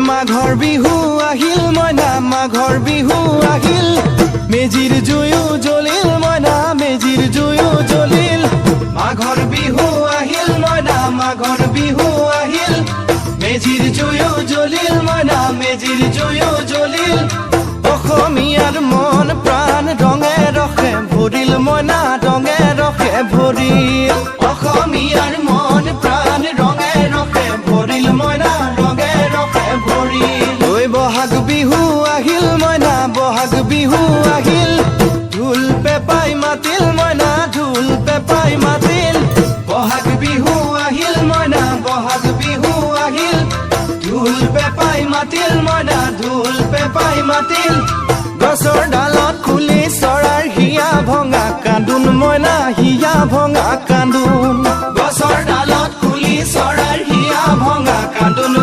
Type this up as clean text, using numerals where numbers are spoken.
মাঘৰ বিহু আহিল মইনা মাঘৰ বিহু আহিল মেজিৰ জুয়ো জ্বলিল মইনা মেজিৰ জুয়ো জ্বলিল মাঘৰ বিহু আহিল মইনা মাঘৰ বিহু আহিল মেজিৰ জুয়ো জ্বলিল মইনা মেজিৰ জুয়ো জ্বলিল অসমীয়াৰ মন প্ৰাণ ৰঙে ৰখে ভৰিল মইনা ৰঙে ৰখে ভৰিল অসমীয়াৰ মন প্ৰাণ ৰঙে ৰখে ভৰিল মইনা ৰঙে ৰখে ভৰিল ঐ বহাগ বিহু আহিল মইনা বহাগ বিহু আহিল ঢোল পেপাই মাতিল মইনা ঢোল পেপাই মাতিল বহাগ বিহু আহিল মইনা বহাগ বিহু আহিল ঢোল পেপাই মাতিল মইনা ঢোল পেপাই মাতিল গছৰ ডালত